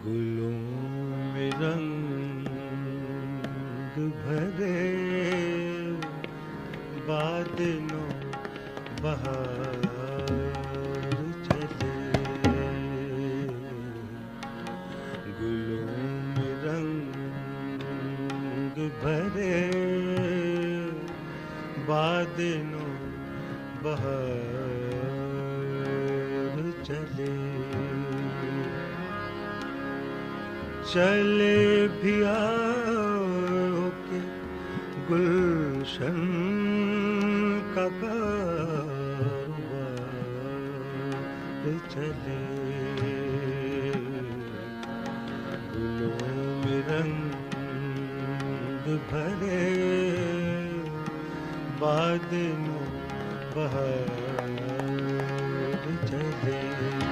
गुलों में रंग भरे बादलों बहार चले। गुलों में रंग भरे बादलों बहार चले। चले भी आओ के गुलशन का कारवां चले। गुलों में रंग भरे बादलों बहार चले।